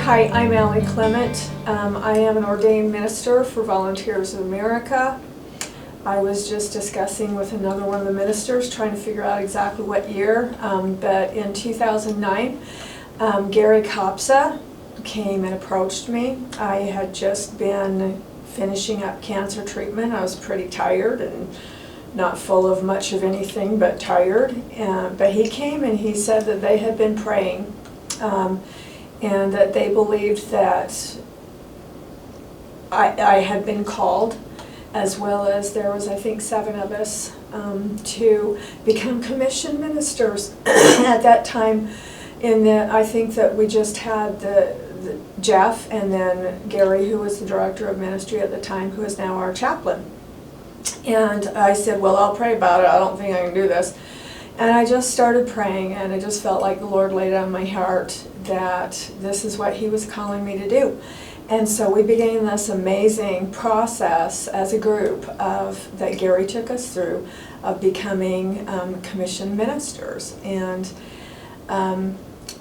Hi, I'm Clement. I am an ordained minister for Volunteers of America. I was just discussing with another one of the ministers, trying to figure out exactly what year, but in 2009, Gary Kopsa came and approached me. I had just been finishing up cancer treatment. I was pretty tired and not full of much of anything, but tired. But he came and he said that they had been praying and that they believed that I had been called, as well as there was, I think, 7 of us to become commissioned ministers. At that time, I think that we just had the Jeff and then Gary, who was the director of ministry at the time, who is now our chaplain. And I said, well, I'll pray about it. I don't think I can do this. And I just started praying, and I just felt like the Lord laid on my heart that this is what He was calling me to do. And so we began this amazing process as a group that Gary took us through of becoming commissioned ministers. And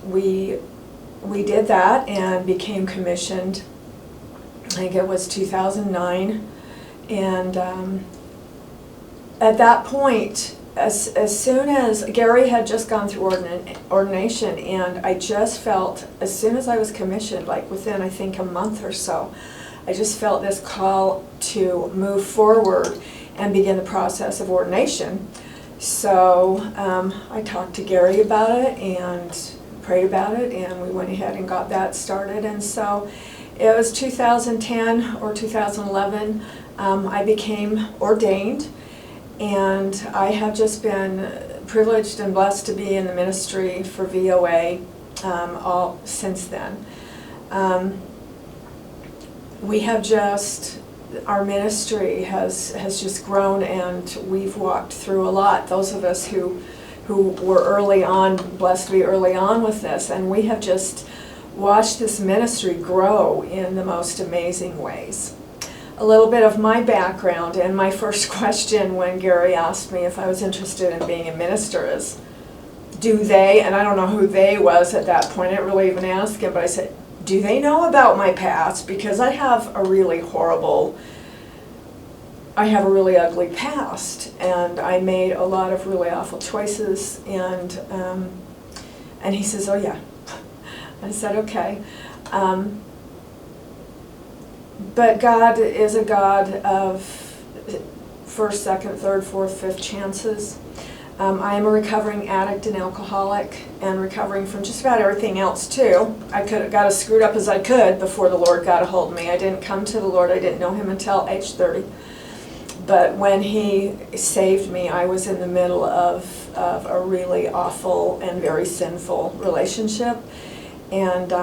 we did that and became commissioned. I think it was 2009. And at that point, as soon as Gary had just gone through ordination, and I just felt, as soon as I was commissioned, like within I think a month or so, I just felt this call to move forward and begin the process of ordination. So I talked to Gary about it and prayed about it, and we went ahead and got that started. And so it was 2010 or 2011, I became ordained. And I have just been privileged and blessed to be in the ministry for VOA all since then. We have just, our ministry has just grown, and we've walked through a lot. Those of us who were early on, blessed to be early on with this, and we have just watched this ministry grow in the most amazing ways. A little bit of my background, and my first question when Gary asked me if I was interested in being a minister is, do they, and I don't know who they was at that point, I didn't really even ask him, but I said, do they know about my past? Because I have a really ugly past, and I made a lot of really awful choices, and he says, oh yeah. I said, okay. But God is a God of first, second, third, fourth, fifth chances. I am a recovering addict and alcoholic, and recovering from just about everything else too. I could have got as screwed up as I could before the Lord got a hold of me. I didn't come to the Lord, I didn't know Him until age 30. But when He saved me, I was in the middle of a really awful and very sinful relationship. And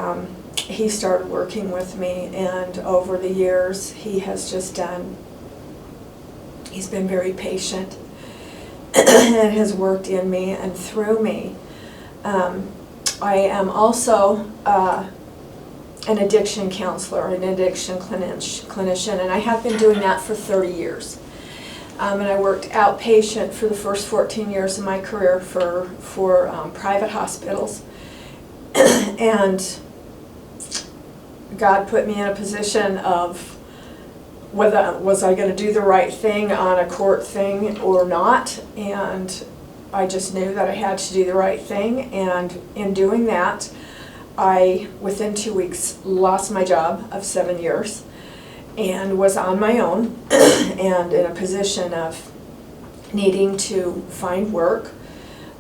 He started working with me, and over the years He has just He's been very patient and has worked in me and through me. I am also an addiction counselor, an addiction clinician, and I have been doing that for 30 years. And I worked outpatient for the first 14 years of my career for private hospitals. And God put me in a position of whether was I going to do the right thing on a court thing or not, and I just knew that I had to do the right thing, and in doing that, I, within 2 weeks, lost my job of 7 years and was on my own and in a position of needing to find work.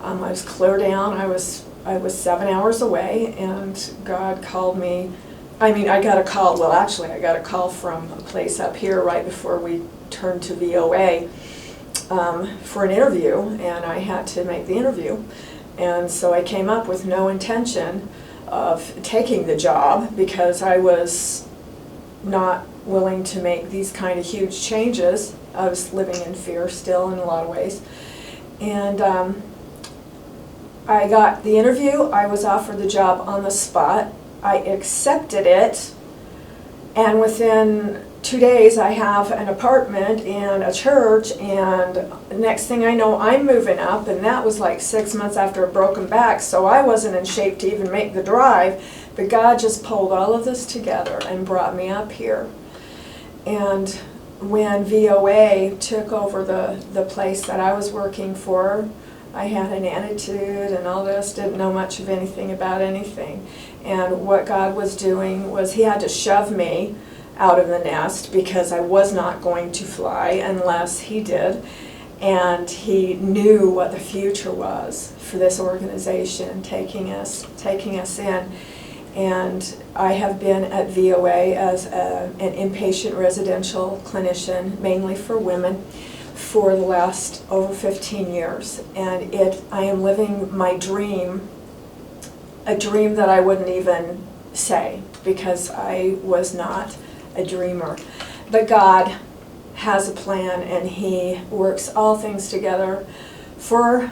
I was clear down. I was 7 hours away, and God called me. I got a call, well actually I got a call from a place up here right before we turned to VOA for an interview, and I had to make the interview. And so I came up with no intention of taking the job because I was not willing to make these kind of huge changes. I was living in fear still in a lot of ways. And I got the interview, I was offered the job on the spot. I accepted it, and within 2 days I have an apartment and a church, and the next thing I know I'm moving up, and that was like 6 months after a broken back, so I wasn't in shape to even make the drive But God just pulled all of this together and brought me up here. And when VOA took over the place that I was working for, I had an attitude and all this, didn't know much of anything about anything. And what God was doing was He had to shove me out of the nest because I was not going to fly unless He did. And He knew what the future was for this organization, taking us in. And I have been at VOA as an inpatient residential clinician, mainly for women, for the last over 15 years. And I am living my dream, a dream that I wouldn't even say because I was not a dreamer. But God has a plan, and He works all things together for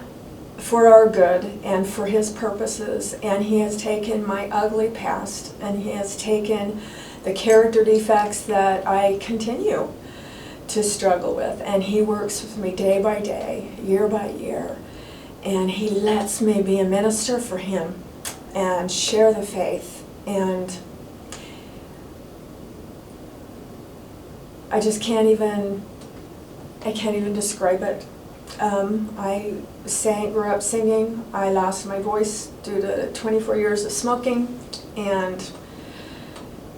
our good and for His purposes. And He has taken my ugly past, and He has taken the character defects that I continue to struggle with, and He works with me day by day, year by year, and He lets me be a minister for Him and share the faith. And I just can't even describe it. I grew up singing. I lost my voice due to 24 years of smoking, and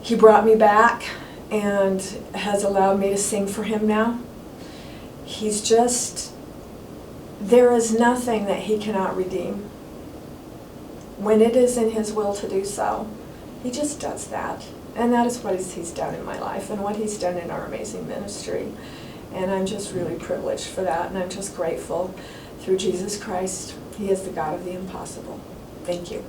He brought me back and has allowed me to sing for Him now. There is nothing that He cannot redeem. When it is in His will to do so, He just does that. And that is what He's done in my life and what He's done in our amazing ministry. And I'm just really privileged for that, and I'm just grateful through Jesus Christ. He is the God of the impossible. Thank you.